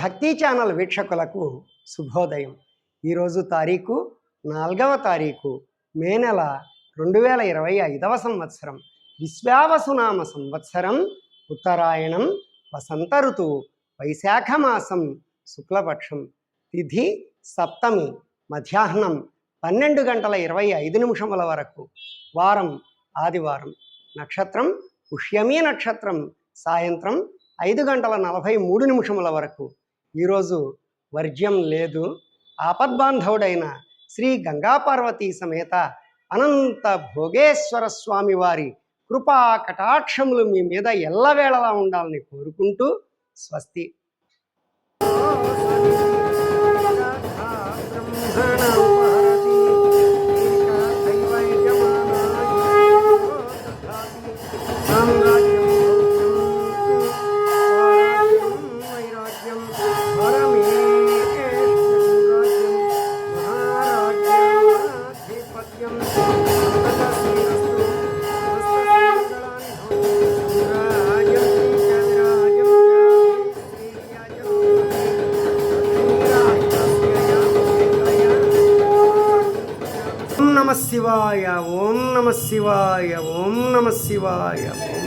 భక్తి ఛానల్ వీక్షకులకు శుభోదయం. ఈరోజు తారీఖు 4వ తారీఖు మే నెల 2025వ సంవత్సరం. విశ్వావసునామ సంవత్సరం, ఉత్తరాయణం, వసంత ఋతువు, వైశాఖ మాసం, శుక్లపక్షం, తిథి సప్తమి, మధ్యాహ్నం 12:25 వరకు, వారం ఆదివారం, నక్షత్రం పుష్యమీ నక్షత్రం, సాయంత్రం 5:43 వరకు. ఈరోజు వర్జ్యం లేదు. ఆపద్బాంధవుడైన శ్రీ గంగాపార్వతీ సమేత అనంత భోగేశ్వర స్వామి వారి కృపా కటాక్షములు మీ మీద ఎల్లవేళలా ఉండాలని కోరుకుంటూ స్వస్తి. ఓం నమః శివాయ, ఓం నమః శివాయ, ఓం నమః శివాయ, ఓం